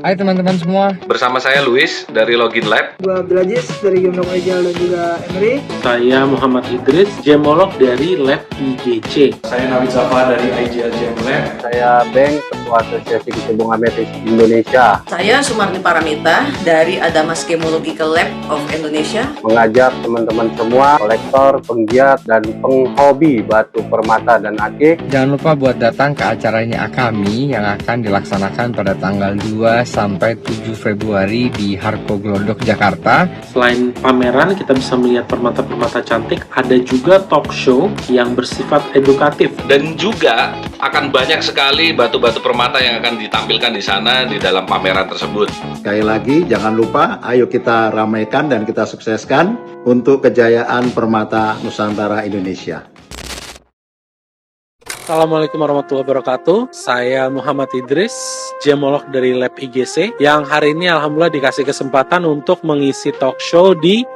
Hai teman-teman semua. Bersama saya Luis dari Login Lab. Gua Abdulaziz dari Gemdok Ejal dan juga Emery. Saya Muhammad Idris, gemolog dari Lab IGC. Saya Nawid Zafa dari IGL Gem Lab. Saya Beng, Ketua Asosiasi Kecebong Ametis Indonesia. Saya Sumarni Paramita dari Adamas Gemological Lab of Indonesia. Mengajak teman-teman semua, kolektor, penggiat, dan penghobi batu permata dan akik. Jangan lupa buat datang ke acara ini kami yang akan dilaksanakan pada tanggal 2 sampai 7 Februari di Harko Glodok, Jakarta. Selain pameran, kita bisa melihat permata-permata cantik. Ada juga talk show yang bersifat edukatif. Dan juga akan banyak sekali batu-batu permata yang akan ditampilkan di sana di dalam pameran tersebut. Sekali lagi, jangan lupa, ayo kita ramaikan dan kita sukseskan untuk kejayaan permata Nusantara Indonesia. Assalamualaikum warahmatullahi wabarakatuh. Saya Muhammad Idris, gemolog dari Lab IGC, yang hari ini alhamdulillah dikasih kesempatan untuk mengisi talk show di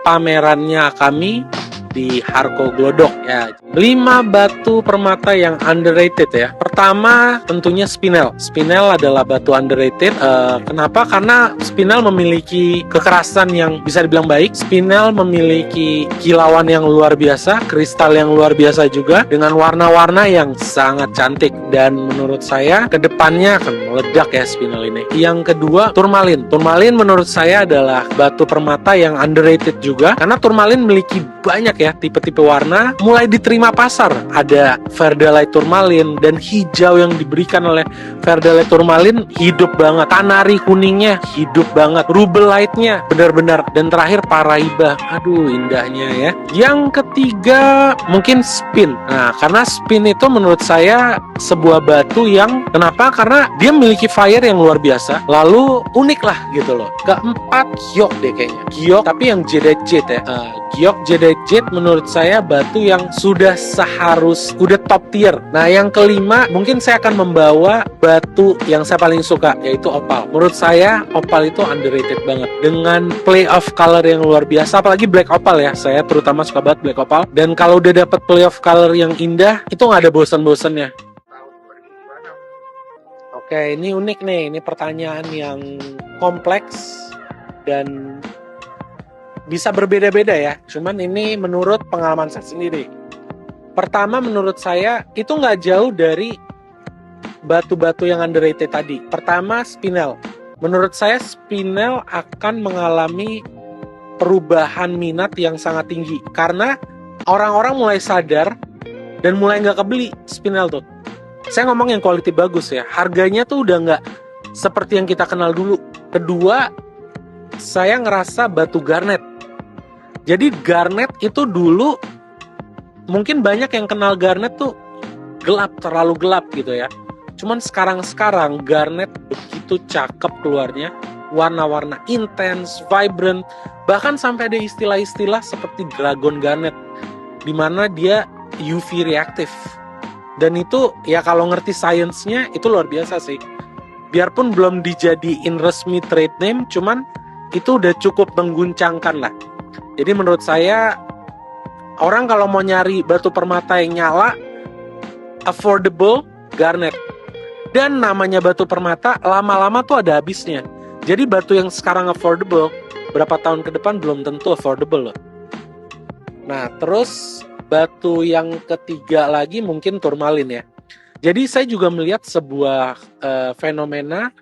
pamerannya kami di Harko Glodok ya. 5 batu permata yang underrated ya. Pertama tentunya spinel. Spinel adalah batu underrated. Kenapa? Karena spinel memiliki kekerasan yang bisa dibilang baik. Spinel memiliki kilauan yang luar biasa, kristal yang luar biasa juga, dengan warna-warna yang sangat cantik. Dan menurut saya kedepannya akan meledak ya spinel ini. Yang kedua, turmalin. Turmalin menurut saya adalah batu permata yang underrated juga, karena turmalin memiliki banyak ya tipe-tipe warna, mulai diterima pasar. Ada verdalite turmalin, dan hijau yang diberikan oleh verdalite turmalin hidup banget. Kanari kuningnya hidup banget. Rubellite-nya benar-benar. Dan terakhir paraiba. Aduh indahnya ya. Yang ketiga mungkin spin. Nah, karena spin itu menurut saya sebuah batu yang kenapa? Karena dia memiliki fire yang luar biasa. Lalu unik lah gitu loh. Keempat giok deh kayaknya. Giok tapi yang jadeite ya. Giok jadeite menurut saya batu yang sudah udah top tier. Nah, yang kelima mungkin saya akan membawa batu yang saya paling suka, yaitu opal. Menurut saya opal itu underrated banget dengan play of color yang luar biasa, apalagi black opal ya. Saya terutama suka banget black opal. Dan kalau udah dapet play of color yang indah, itu nggak ada bosan-bosannya. Oke, ini unik nih. Ini pertanyaan yang kompleks dan bisa berbeda-beda ya. Cuman ini menurut pengalaman saya sendiri. Pertama, menurut saya itu nggak jauh dari batu-batu yang underrated tadi. Pertama, spinel. Menurut saya spinel akan mengalami perubahan minat yang sangat tinggi. Karena orang-orang mulai sadar dan mulai nggak kebeli spinel tuh. Saya ngomong yang quality bagus ya. Harganya tuh udah nggak seperti yang kita kenal dulu. Kedua, saya ngerasa batu garnet. Jadi garnet itu dulu mungkin banyak yang kenal garnet tuh gelap, terlalu gelap gitu ya. Cuman sekarang garnet begitu cakep keluarnya, warna-warna intens, vibrant, bahkan sampai ada istilah-istilah seperti dragon garnet, dimana dia UV reaktif. Dan itu ya kalau ngerti sainsnya itu luar biasa sih. Biarpun belum dijadiin resmi trade name, cuman itu udah cukup mengguncangkan lah. Jadi menurut saya orang kalau mau nyari batu permata yang nyala, affordable, garnet. Dan namanya batu permata lama-lama tuh ada habisnya. Jadi batu yang sekarang affordable, berapa tahun ke depan belum tentu affordable loh. Nah, terus batu yang ketiga lagi mungkin turmalin ya. Jadi saya juga melihat sebuah fenomena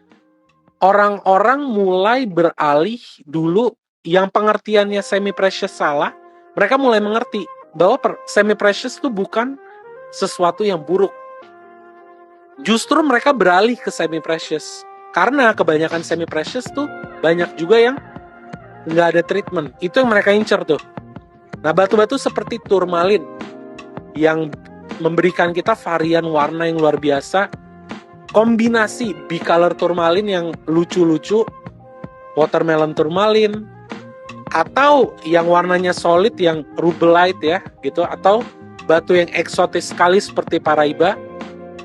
orang-orang mulai beralih dulu yang pengertiannya semi precious salah. Mereka mulai mengerti bahwa semi precious itu bukan sesuatu yang buruk. Justru mereka beralih ke semi precious karena kebanyakan semi precious tuh banyak juga yang nggak ada treatment. Itu yang mereka incer tuh. Nah, batu-batu seperti turmalin yang memberikan kita varian warna yang luar biasa, kombinasi bicolor turmalin yang lucu-lucu, watermelon turmalin, atau yang warnanya solid yang rubellite ya gitu, atau batu yang eksotis sekali seperti paraiba.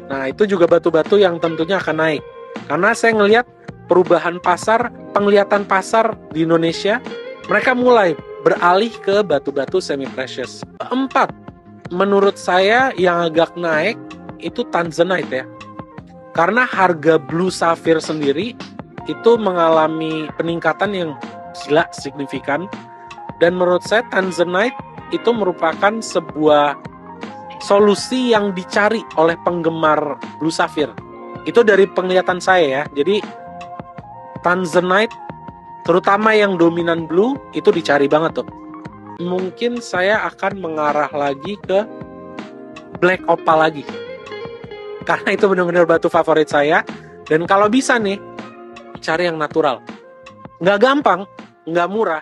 Nah, itu juga batu-batu yang tentunya akan naik. Karena saya ngelihat perubahan pasar, penglihatan pasar di Indonesia, mereka mulai beralih ke batu-batu semi precious. 4, menurut saya yang agak naik itu tanzanite ya. Karena harga blue sapphire sendiri itu mengalami peningkatan yang gila, signifikan. Dan menurut saya Tanzanite itu merupakan sebuah solusi yang dicari oleh penggemar Blue Sapphire. Itu dari penglihatan saya ya. Jadi Tanzanite, terutama yang dominan blue, itu dicari banget tuh. Mungkin saya akan mengarah lagi ke Black Opal lagi. Karena itu benar-benar batu favorit saya. Dan kalau bisa nih, cari yang natural. Nggak gampang, nggak murah.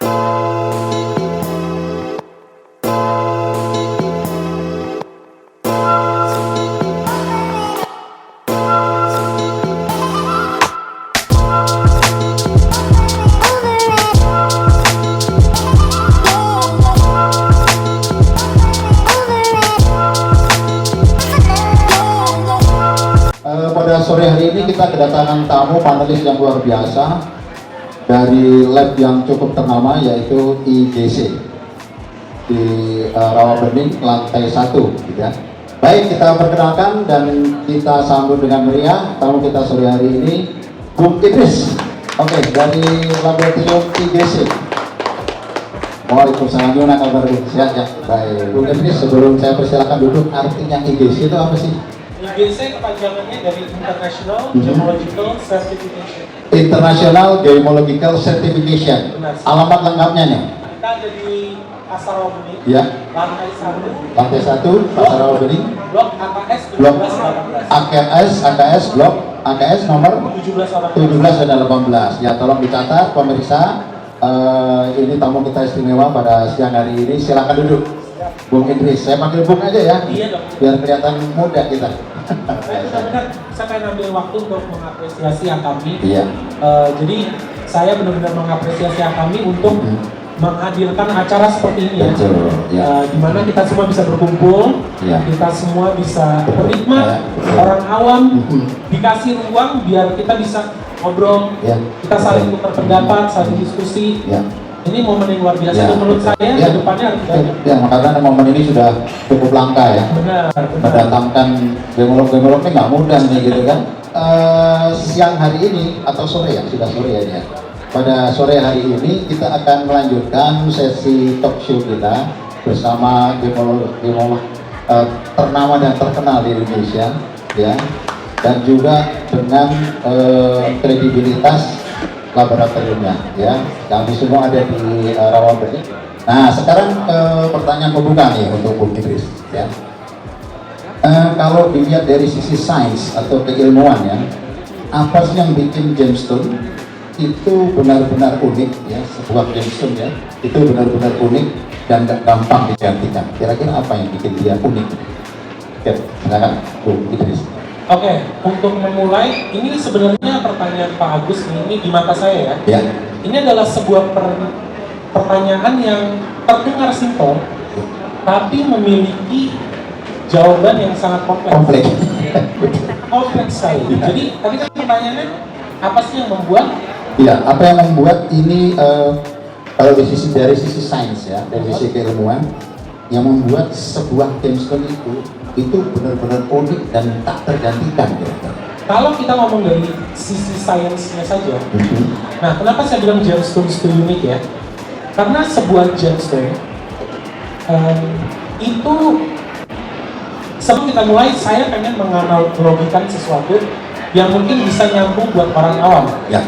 Pada sore hari ini kita kedatangan tamu panelis yang luar biasa dari lab yang cukup ternama, yaitu IGC di Rawabening lantai 1 gitu ya. Baik, kita perkenalkan dan kita sambut dengan meriah tamu kita sore hari ini, Bung Idris. Oke, dari laboratorium IGC. Waalaikumsalam, gimana kabar Bu? Sehat ya? Baik, Bung Idris, sebelum saya persilakan duduk, artinya IGC itu apa sih? IGC kepanjangannya dari International Gemological Certification. International Gemological Certification. Benar. Alamat lengkapnya nih? Kita ada di Pasar Rawabening, Ya. lantai 1, Lantai 1, Pasar Rawabening. blok AKS Blok 1718. AKS, blok AKS nomor 1718. 17 dan 18. Ya, tolong dicatat pemirsa. Ini tamu kita istimewa pada siang hari ini. Silakan duduk, Bung Idris. Saya panggil Bung aja ya, Iya dong. biar kelihatan muda kita. Saya pengen ambil waktu untuk mengapresiasi Akami. Iya. Jadi saya benar-benar mengapresiasi Akami untuk menghadirkan acara seperti ini ya. Betul. Ya. Di mana kita semua bisa berkumpul, Ya. kita semua bisa bernikmat, Ya. orang awam dikasih ruang biar kita bisa ngobrol, Ya. kita saling tukar pendapat, saling diskusi. Ya. Ini momen yang luar biasa. Ya. Menurut saya Ya. ke depannya harus banyak. Ya, karena momen ini sudah cukup langka ya. Benar. Mendatangkan gemolog-gemolog ini nggak mudah nih gitu kan. Siang hari ini atau sore ya, sudah sore ya ini ya. Pada sore hari ini kita akan melanjutkan sesi talk show kita bersama gemolog ternama dan terkenal di Indonesia ya, dan juga dengan kredibilitas laboratoriumnya ya. Kami semua ada di Rawabening. Nah, sekarang pertanyaan pembuka nih untuk Bung Idris ya. Kalau dilihat dari sisi sains atau keilmuan ya, apa sih yang bikin gemstone itu benar-benar unik ya? Sebuah gemstone ya, itu benar-benar unik dan gak gampang digantikan. Kira-kira apa yang bikin dia unik? Oke, silakan Bung Idris. Oke, untuk memulai, ini sebenarnya pertanyaan Pak Agus ini di mata saya ya. Ya. Ini adalah sebuah pertanyaan yang terdengar simpel, tapi memiliki jawaban yang sangat kompleks. Kompleks. Kompleks sekali. Jadi tadi kan pertanyaannya apa sih yang membuat? Iya, apa yang membuat ini kalau dari sisi sains ya, dari sisi keilmuan, yang membuat sebuah gemstone itu benar-benar unik dan tak tergantikan kira-kira. Kalau kita ngomong dari sisi sainsnya saja, nah kenapa saya bilang gemstone itu unik ya? Karena sebuah gemstone itu sebelum kita mulai, saya pengen menganalogikan sesuatu yang mungkin bisa nyambung buat orang awam. Ya.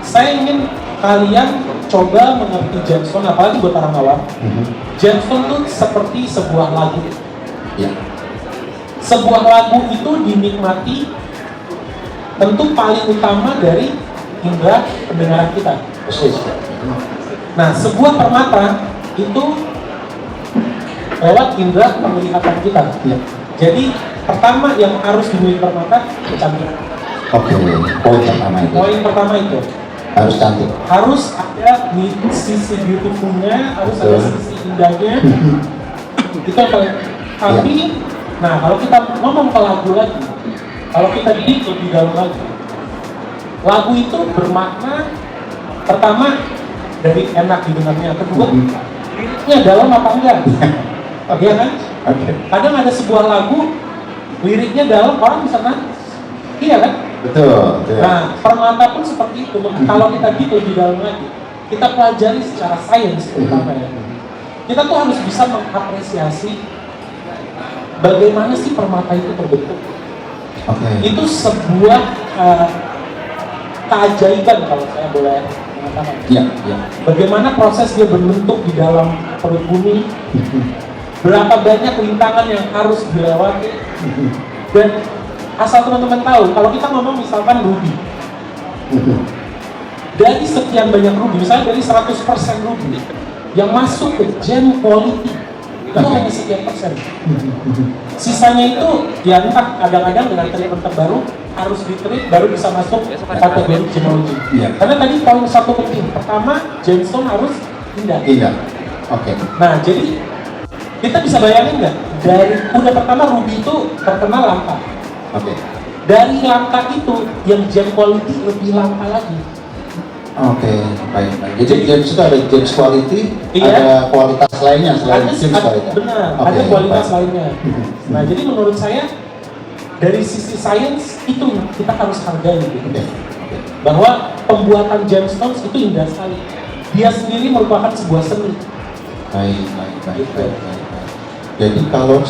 Saya ingin kalian coba mengerti gemstone, apalagi buat orang awam. Gemstone itu seperti sebuah lagu. Ya. Sebuah lagu itu dinikmati tentu paling utama dari indera pendengaran kita. Persis. Nah, sebuah permata itu lewat indera penglihatan kita. Ya. Jadi pertama yang harus dimiliki permata kecantikan. Oke, poin pertama itu. Poin pertama itu Harus cantik. harus ada di sisi beautifulnya, harus ada sisi indahnya. Itu yang paling. Tapi, nah kalau kita ngomong ke lagu lagi, kalau kita didik lebih dalam lagi, lagu itu bermakna pertama dari enak didengarnya, kedua liriknya dalam apa enggak? Iya kan? Oke. Kadang ada sebuah lagu liriknya dalam, orang bisa nangis, iya kan? Betul. Betul. Nah, permata pun seperti itu. Kalau kita gitu lebih dalam lagi, kita pelajari secara sains terutama ya. Kita tuh harus bisa mengapresiasi bagaimana sih permata itu terbentuk. Oke. Itu sebuah keajaiban kalau saya boleh mengatakan. Iya, iya. Bagaimana proses dia berbentuk di dalam perut bumi, berapa banyak rintangan yang harus dilewati, dan asal teman-teman tahu, kalau kita ngomong misalkan ruby, dari sekian banyak ruby, misalnya dari 100% ruby yang masuk ke gem quality, itu hanya sekian persen. Sisanya itu ya entah kadang-kadang dengan treatment terbaru harus di-treat baru bisa masuk kategori gemology. Iya. Karena tadi poin satu penting, pertama gemstone harus indah. Iya. Oke. Nah jadi kita bisa bayangin nggak, dari udah pertama ruby itu terkenal langka. Oke. Dari langka itu yang gem quality lebih langka lagi. Oke, baik. Jadi gems itu ada gems quality, Iya. ada kualitas lainnya selain gems Ada, quality. benar, Oke, ada kualitas baik. lainnya. Nah, jadi menurut saya dari sisi sains itu kita harus hargai gitu. Oke. Bahwa pembuatan gemstones itu indah sekali. Dia sendiri merupakan sebuah seni. Baik, baik, baik, baik, baik. Jadi kalau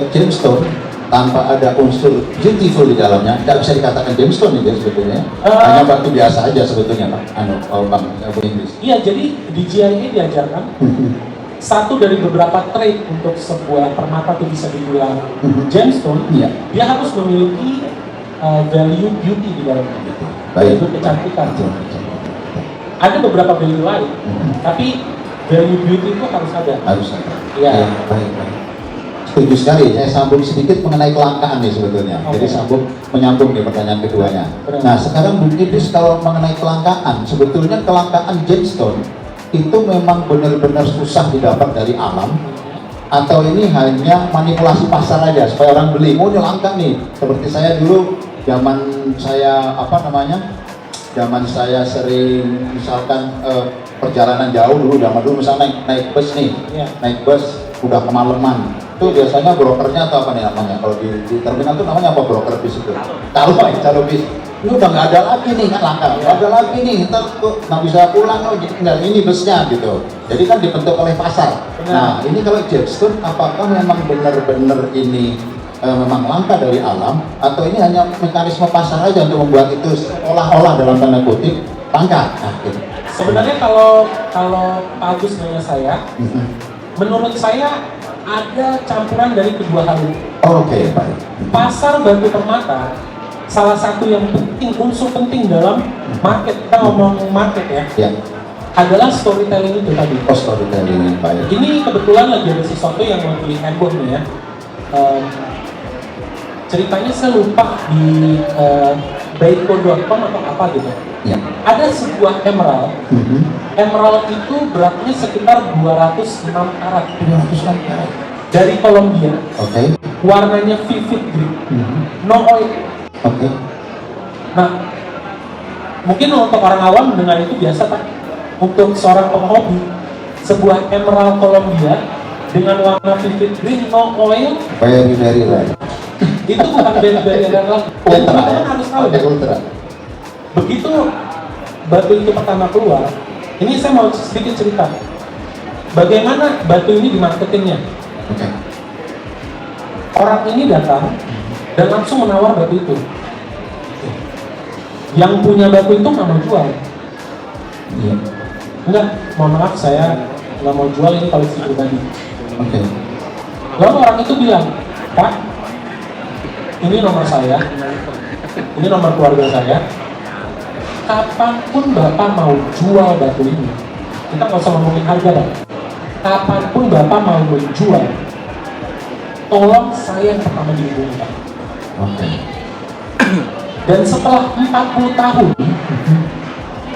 gemstone tanpa ada unsur beautiful di dalamnya, tidak bisa dikatakan gemstone itu sebetulnya. Hanya batu biasa aja sebetulnya, Pak. Bang Inggris. Iya, jadi di GIA diajarkan satu dari beberapa trait untuk sebuah permata itu bisa dibilang gemstone. Iya. Dia harus memiliki value beauty di dalamnya. Baik. Itu kecantikan. Betul, betul. Ada beberapa value lain, tapi value beauty itu harus ada. Harus ada. Iya. Ya, baik, baik. Setuju sekali. Saya sambung sedikit mengenai kelangkaan nih sebetulnya. Oke. Jadi menyambung nih pertanyaan keduanya. Benar. Nah, sekarang Bu Idris kalau mengenai kelangkaan, sebetulnya kelangkaan gemstone itu memang benar-benar susah didapat dari alam, atau ini hanya manipulasi pasar aja supaya orang beli. Oh, ini langka nih. Seperti saya dulu zaman saya sering misalkan perjalanan jauh dulu, zaman dulu misalnya naik bus nih, Iya. naik bus udah kemalaman, itu biasanya brokernya atau apa nih namanya, kalau di terminal itu namanya apa, broker bis itu? Calo bis. Ini udah nggak ada lagi nih, kan langka, nggak ada lagi nih, ntar kok nggak bisa pulang, nggak ini busnya gitu. Jadi kan dibentuk oleh pasar. Nah, ini kalau gemstone, apakah memang benar-benar ini memang langka dari alam, atau ini hanya mekanisme pasar aja untuk membuat itu olah-olah dalam tanda kutip langka? Nah, gitu. Sebenarnya kalau Pak Agus nanya saya, menurut saya ada campuran dari kedua hal itu. Oke, baik. Pasar batu permata salah satu yang penting, unsur penting dalam market, kita ngomong market ya, Ya, adalah storytelling itu tadi. storytelling, baik. Ini kebetulan lagi ada sesuatu yang lagi heboh nih ya. Ceritanya saya lupa di baitco.com atau apa gitu. Ya. Ada sebuah emerald. Emerald itu beratnya sekitar 206 karat. 206 karat. Dari Kolombia. Oke. Warnanya vivid green. No oil. Oke. Nah, mungkin untuk orang awam mendengar itu biasa, Pak. Untuk seorang penghobi, sebuah emerald Kolombia dengan warna vivid green, no oil, Very rare. itu bukan band-band yang lagi. Dan teman-teman harus tahu ya, Ultra. begitu batu itu pertama keluar, ini saya mau sedikit cerita bagaimana batu ini dimarketingnya. Oke. Orang ini datang dan langsung menawar batu itu. Yang punya batu itu nggak mau jual. Iya. Enggak, mohon maaf, saya nggak mau jual, ini koleksi pribadi. Oke. Lalu orang itu bilang, Pak, ini nomor saya, ini nomor keluarga saya, kapanpun Bapak mau jual batu ini, kita nggak usah ngomongin harga, Pak. Kapanpun Bapak mau menjual, tolong saya yang pertama dihubungi, Pak. Oke. Dan setelah 40 tahun,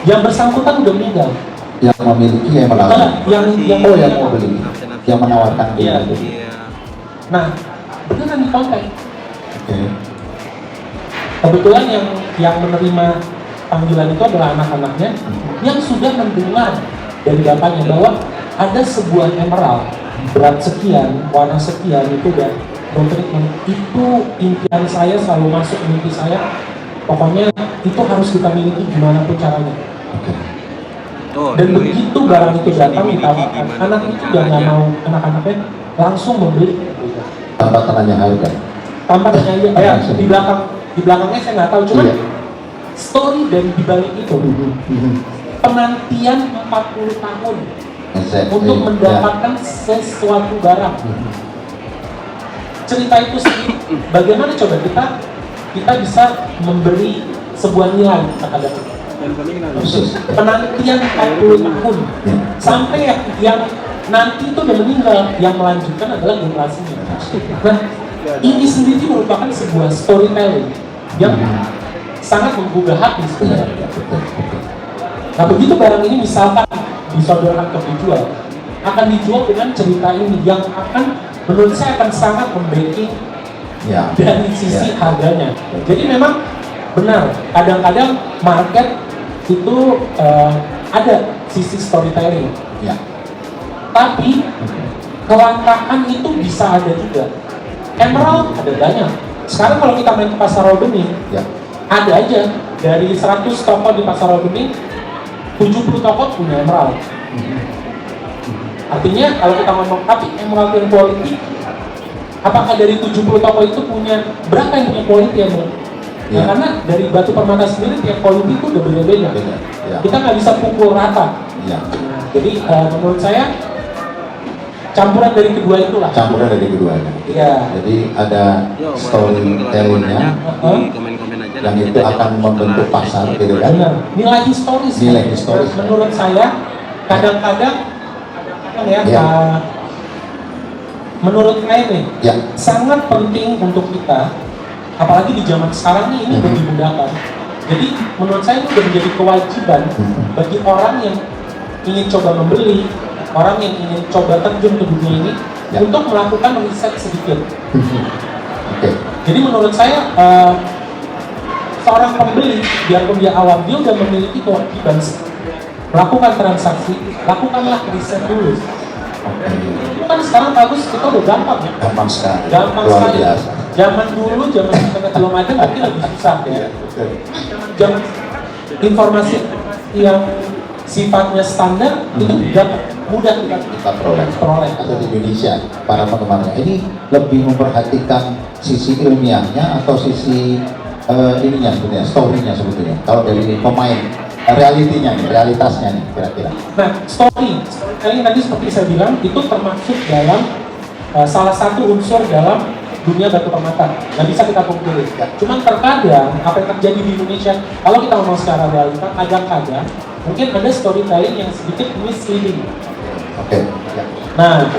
yang bersangkutan udah meninggal. Yang memiliki yang menawarkan. Yang Oh, yang mau beli, yang menawarkan Iya. itu. Nah, beneran dikontak. Oke. Kebetulan yang menerima panggilan itu adalah anak-anaknya yang sudah mendengar dari bapaknya bahwa ada sebuah emerald berat sekian, warna sekian itu dan treatment. Itu impian saya selalu masuk mimpi saya. Pokoknya itu harus kita miliki gimana pun caranya. Dan begitu barang itu datang ditawarkan, anak itu udah nggak mau, anak-anaknya langsung membeli. Tanpa tanya harga. Tanpa tanya ya, di belakangnya saya nggak tahu, cuman story dari dibalik itu penantian 40 tahun untuk mendapatkan sesuatu barang. Cerita itu sendiri, bagaimana coba kita bisa memberi sebuah nilai terhadap itu. Penantian 40 tahun sampai yang nanti itu udah meninggal, yang melanjutkan adalah generasinya. Nah, ini sendiri merupakan sebuah storytelling yang sangat menggugah hati sebenarnya. Nah, begitu barang ini misalkan disodorkan ke dijual, akan dijual dengan cerita ini yang akan, menurut saya akan sangat membacking dari sisi harganya. Jadi memang benar, kadang-kadang market itu ada sisi storytelling. Tapi kelangkaan itu bisa ada juga. Emerald ada banyak. Sekarang kalau kita main ke pasar Robening, ada aja dari 100 toko di pasar Robening, 70 toko punya emerald. Artinya kalau kita ngomong tapi emerald yang quality, apakah dari 70 toko itu punya berapa yang punya quality emerald? Ya, karena dari batu permata sendiri tiap quality itu udah beda-beda. Kita nggak bisa pukul rata. Jadi menurut saya campuran dari kedua itulah. Campuran dari keduanya. Jadi ada storytellingnya yang itu akan membentuk pasar, gitu kan? Nilai historis. Menurut saya kadang-kadang menurut saya nih sangat penting untuk kita, apalagi di zaman sekarang ini udah dimudahkan. Jadi menurut saya itu udah menjadi kewajiban bagi orang yang ingin coba membeli, orang yang ingin coba terjun ke dunia ini untuk melakukan riset sedikit. Jadi menurut saya seorang pembeli, biarpun dia awam, dia udah memiliki kewajiban melakukan transaksi, lakukanlah riset dulu. Itu kan sekarang bagus, kita udah gampang ya. Gampang sekali. Zaman dulu, zaman internet belum ada, mungkin lebih susah ya. Zaman informasi yang sifatnya standar itu mudah kita peroleh. Atau di Indonesia, para penggemarnya ini lebih memperhatikan sisi ilmiahnya atau sisi ininya sebetulnya, story-nya sebetulnya. Kalau dari pemain, realitasnya nih kira-kira. Nah, storytelling tadi seperti saya bilang itu termasuk dalam salah satu unsur dalam dunia batu permata. Nggak bisa kita pungkiri. Cuman terkadang apa yang terjadi di Indonesia, kalau kita ngomong secara realita, kadang-kadang mungkin ada storytelling yang sedikit misleading. Nah,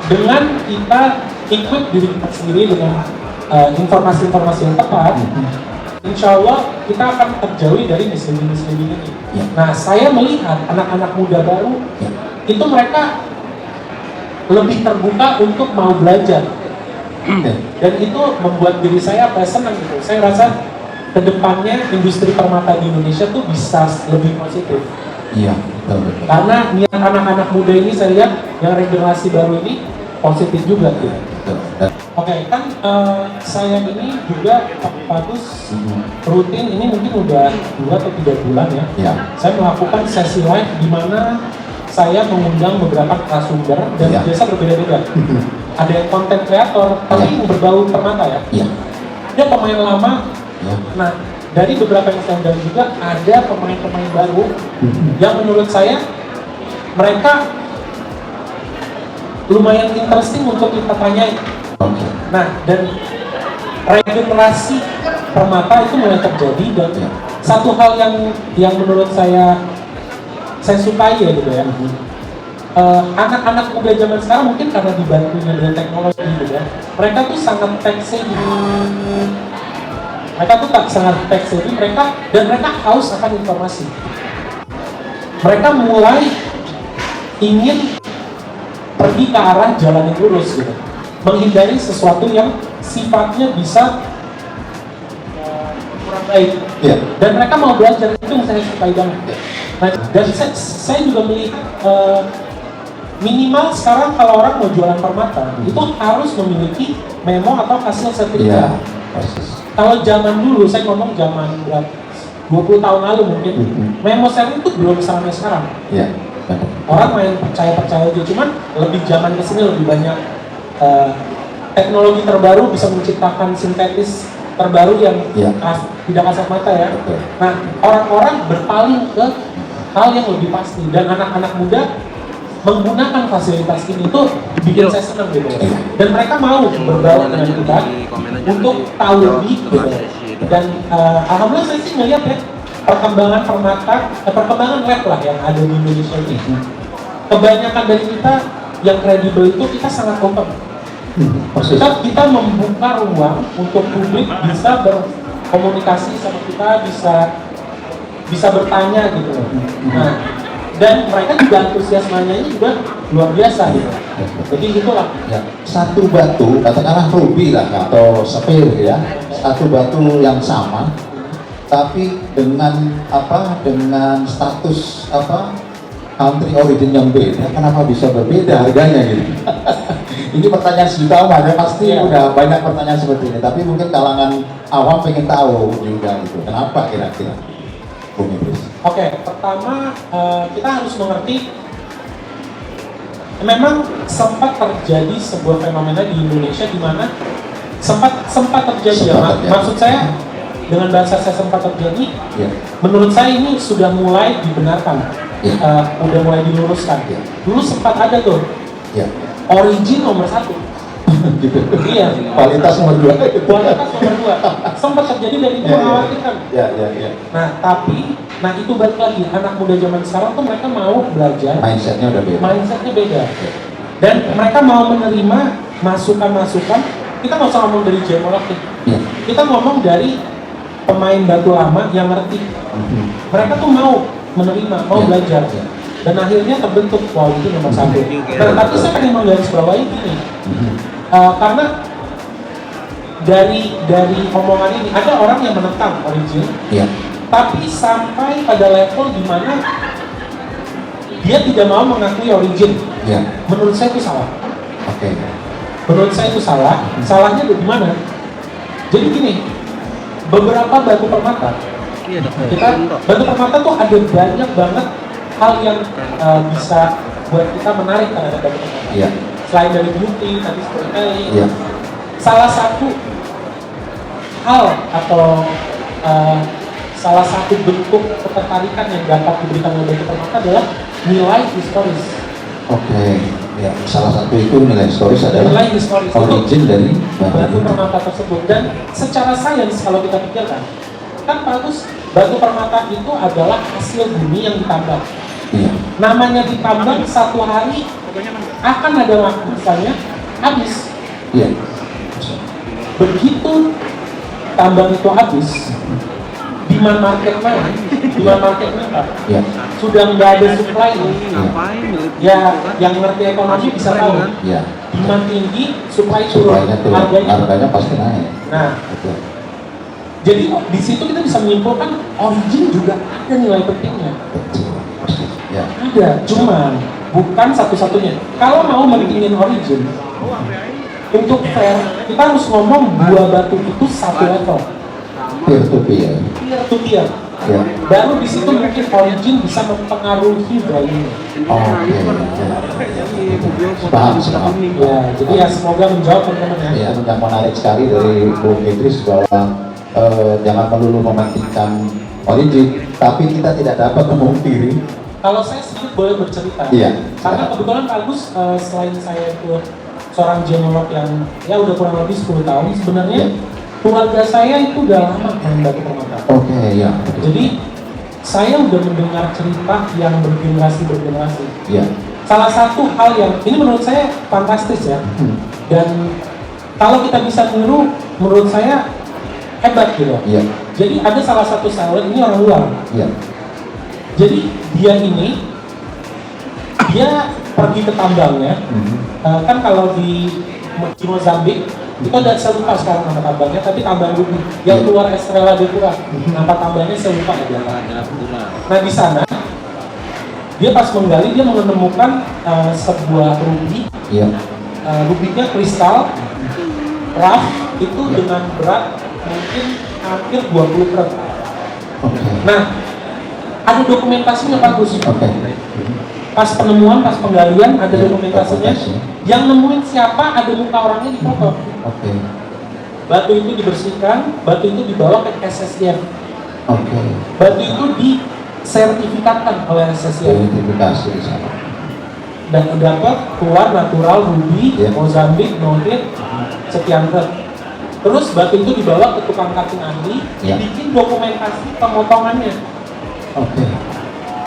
dengan kita equip diri kita sendiri dengan informasi-informasi yang tepat, insya Allah kita akan terjauhi dari misleading ini. Nah, saya melihat anak-anak muda baru itu mereka lebih terbuka untuk mau belajar, dan itu membuat diri saya senang gitu. Saya rasa kedepannya industri permata di Indonesia tuh bisa lebih positif. Betul. Karena niat anak-anak muda ini saya lihat yang regenerasi baru ini positif juga gitu. Oke, kan saya ini juga bagus rutin ini mungkin udah 2 atau 3 bulan ya. Saya melakukan sesi live di mana saya mengundang beberapa narasumber dan biasa berbeda-beda. Ada yang konten kreator, tapi yang berbau permata ya. Ada pemain lama. Nah, dari beberapa yang saya undang juga ada pemain-pemain baru yang menurut saya mereka lumayan interesting untuk kita tanyain. Nah, dan regenerasi permata itu mulai terjadi, dan satu hal yang menurut saya sukai ya gitu ya. Anak-anak muda zaman sekarang mungkin karena dibantunya dengan teknologi gitu ya. Mereka tuh sangat tech savvy. Dan mereka haus akan informasi. Mereka mulai ingin pergi ke arah jalan yang lurus gitu, menghindari sesuatu yang sifatnya bisa kurang baik. Dan mereka mau belajar, itu yang saya sukai banget. Nah, dan saya juga melihat minimal sekarang kalau orang mau jualan permata itu harus memiliki memo atau hasil sertifikat. Kalau zaman dulu, saya ngomong zaman berapa? 20 tahun lalu mungkin, Memo7 itu belum sampai sekarang. Iya. Orang main percaya-percaya aja, cuman lebih zaman kesini lebih banyak teknologi terbaru bisa menciptakan sintetis terbaru yang tidak kasat mata ya. Nah, orang-orang berpaling ke hal yang lebih pasti, dan anak-anak muda menggunakan fasilitas ini tuh bikin saya senang gitu. Dan mereka mau bergaul dengan kita untuk tahu lebih gitu. Dan alhamdulillah saya sih ngeliat ya perkembangan perkembangan lab lah yang ada di Indonesia ini. Kebanyakan dari kita yang kredibel itu kita sangat open. Kita membuka ruang untuk publik bisa berkomunikasi sama kita, bisa bertanya gitu. Nah, dan mereka juga antusiasmenya ini juga luar biasa gitu. Jadi gitulah. Ya, satu batu, katakanlah ruby lah atau sapphire ya, satu batu yang sama, tapi dengan dengan status country origin yang beda, kenapa bisa berbeda harganya gitu? Ini pertanyaan sejuta umat ya, pasti udah banyak pertanyaan seperti ini, tapi mungkin kalangan awam pengen tahu juga gitu, kenapa kira-kira? Bung Idris. Oke, pertama kita harus mengerti memang sempat terjadi sebuah fenomena di Indonesia di mana sempat terjadi ya. Maksud saya dengan bahasa saya sempat terjadi, menurut saya ini sudah mulai dibenarkan, udah mulai diluruskan. Dulu sempat ada tuh origin nomor 1. Gitu. Iya. Kualitas nomor 2. Kualitas nomor 2. Sempat terjadi dan itu mengkhawatirkan. Nah, tapi itu balik lagi, anak muda zaman sekarang tuh mereka mau belajar. Mindsetnya udah beda. Mindsetnya beda. Dan mereka mau menerima masukan-masukan. Kita nggak usah ngomong dari gemolog nih. Kita ngomong dari pemain batu lama yang ngerti. Mereka tuh mau menerima, mau belajar. Dan akhirnya terbentuk itu nomor 1. Nah, tapi saya pengen menggarisbawahi gini. Karena dari omongan ini ada orang yang menentang origin, tapi sampai pada level di mana dia tidak mau mengakui origin. Menurut saya itu salah. Menurut saya itu salah. Salahnya di mana? Jadi gini, beberapa batu permata, batu permata tuh ada banyak banget hal yang bisa buat kita menarik terhadap batu permata. Selain dari beauty, tadi seperti salah satu hal atau salah satu bentuk ketertarikan yang dapat diberikan oleh batu permata adalah nilai historis. Salah satu itu nilai historis adalah nilai historis origin dari batu permata tersebut. Dan secara sains kalau kita pikirkan, kan bagus, batu permata itu adalah hasil bumi yang ditambang. Namanya ditambang, satu hari akan ada waktu misalnya habis. Begitu tambang itu habis, demand marketnya sudah nggak ada supply. Yang ngerti ekonomi bisa tahu. Demand tinggi, supply turun, harganya pasti naik. Nah, jadi di situ kita bisa menyimpulkan origin juga ada nilai pentingnya. Ada, cuman bukan satu-satunya. Kalau mau mentingin origin, untuk fair, kita harus ngomong dua batu itu satu level. Peer to peer. Baru di situ mungkin origin bisa mempengaruhi value. Paham. Jadi ya semoga menjawab teman-teman ya. Yang menarik sekali dari Bung Idris bahwa jangan melulu mementingkan origin, tapi kita tidak dapat memungkiri. Kalau saya sedikit boleh bercerita, karena kebetulan Pak Agus selain saya itu seorang gemolog yang udah kurang lebih 10 tahun, sebenarnya keluarga saya itu udah lama main batu permata. Jadi saya udah mendengar cerita yang bergenerasi. Salah satu hal yang ini menurut saya fantastis ya, dan kalau kita bisa niru, menurut saya hebat gitu. Jadi ada salah satu seller, ini orang luar. Jadi dia pergi ke tambangnya. Kan kalau di Mozambik itu ada, saya lupa sekarang nama tambangnya, tapi tambang ruby yang keluar Estrela de Pura. Nama tambangnya saya lupa ya. Nah di sana dia pas menggali, dia menemukan sebuah ruby. Rubinya kristal rough itu dengan berat mungkin hampir 20 truk. Oke. Nah, ada dokumentasinya bagus. Oke. Pas penemuan, pas penggalian ada Ya, dokumentasinya. dokumentasi. Yang nemuin siapa, ada muka orangnya di foto. Oke. Batu itu dibersihkan, batu itu dibawa ke SSDF. Oke. Batu itu disertifikatkan oleh SSDF. Identifikasi di sana. Dan dapat keluar natural ruby, Ya. Mozambik, no-hit, sekian truk. Terus batu itu dibawa ke tukang cutting ahli, Ya. bikin dokumentasi pemotongannya. Oke.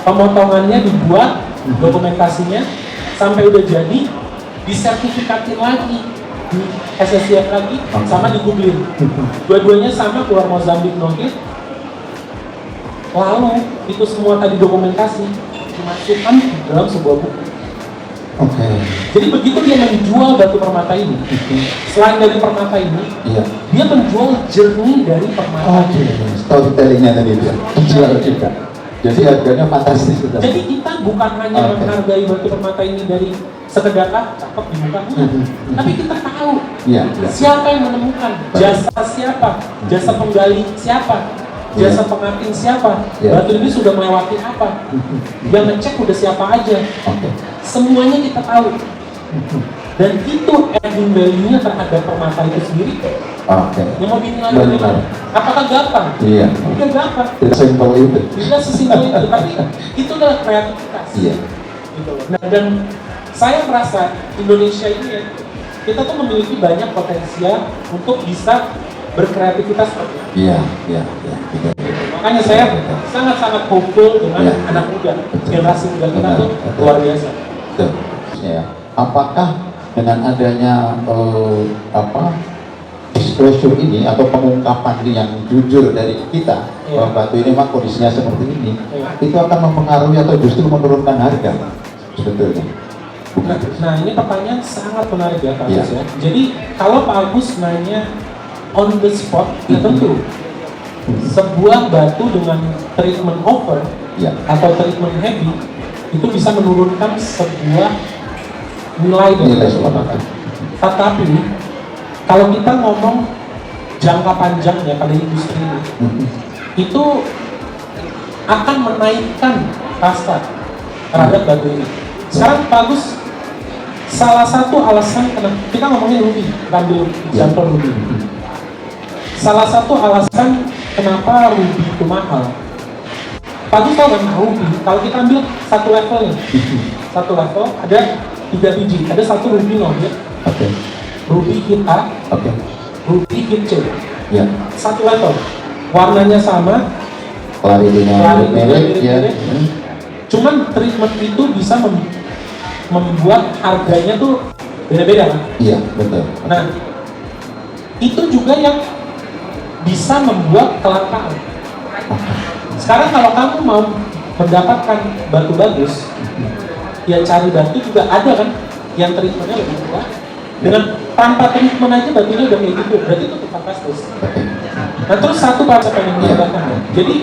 Pemotongannya dibuat, dokumentasinya sampai udah jadi, disertifikatin lagi di SSDF lagi, Oke. sama diguglin. Dua-duanya sama, keluar Mozambik no-hit. Lalu itu semua tadi dokumentasi dimasukkan dalam sebuah buku. Oke. Jadi begitu dia menjual batu permata ini, selain dari permata ini, Iya. dia menjual jernih dari permata Oke. ini. Storytellingnya tadi itu dijual juga. Jadi harganya fantastis sudah. Jadi kita bukan hanya Oke. menghargai batu permata ini dari sekedar cakep di muka, enggak. Tapi kita tahu Iya. Iya. siapa yang menemukan, jasa siapa, jasa penggali siapa, jasa pengantin siapa, Iya. batu ini sudah melewati apa, yang ngecek udah siapa aja, Oke. semuanya kita tahu. Dan itu adding value-nya terhadap permata itu sendiri. Oke. Yang mau dinilai Benar. bagaimana? Apakah gampang? Iya. Tidak gampang. Tidak simpel itu. Tidak sesimpel itu, tapi itu adalah kreativitas. Iya. Gitu loh. Nah, dan saya merasa Indonesia ini ya, kita tuh memiliki banyak potensial untuk bisa berkreativitas seperti itu. Iya. Iya. Iya. Betul. Makanya saya sangat-sangat hopeful dengan Iya. anak muda, Betul. generasi muda kita Benar. tuh Betul. luar biasa. Betul. Ya. Apakah dengan adanya disclosure ini atau pengungkapan ini yang jujur dari kita Iya. bahwa batu ini memang kondisinya seperti ini, Iya. itu akan mempengaruhi atau justru menurunkan harga sebetulnya? Nah, ini pertanyaan sangat menarik ya Pak Agus Iya. ya. Jadi kalau Pak Agus nanya on the spot, ya tentu sebuah batu dengan treatment over Ya. atau treatment heavy itu bisa menurunkan sebuah nilai dari Nilai batu suatu. permata. Tetapi kalau kita ngomong jangka panjang ya pada industri ini, itu akan menaikkan kasta terhadap batu ini. Sekarang bagus, salah satu alasan kenapa kita ngomongin ruby, ambil contoh ruby. Salah satu alasan kenapa ruby itu mahal. Bagus tahu kan ruby, kalau kita ambil satu level nih, satu level ada 3 biji, ada satu ruby no-hit, Oke. ruby hit A, Oke. ruby hit C, Ya. satu level, warnanya sama, Clarity-nya mirip ya. mirip-mirip. Cuman treatment itu bisa membuat harganya tuh beda-beda kan? Iya, betul. Nah, itu juga yang bisa membuat kelangkaan. Sekarang kalau kamu mau mendapatkan batu bagus, ya cari batu juga ada kan yang treatmentnya lebih murah. Dengan tanpa treatment aja batunya udah kayak gitu, berarti itu fantastis. Nah terus satu Pak saya pengen menambahkan ya. Jadi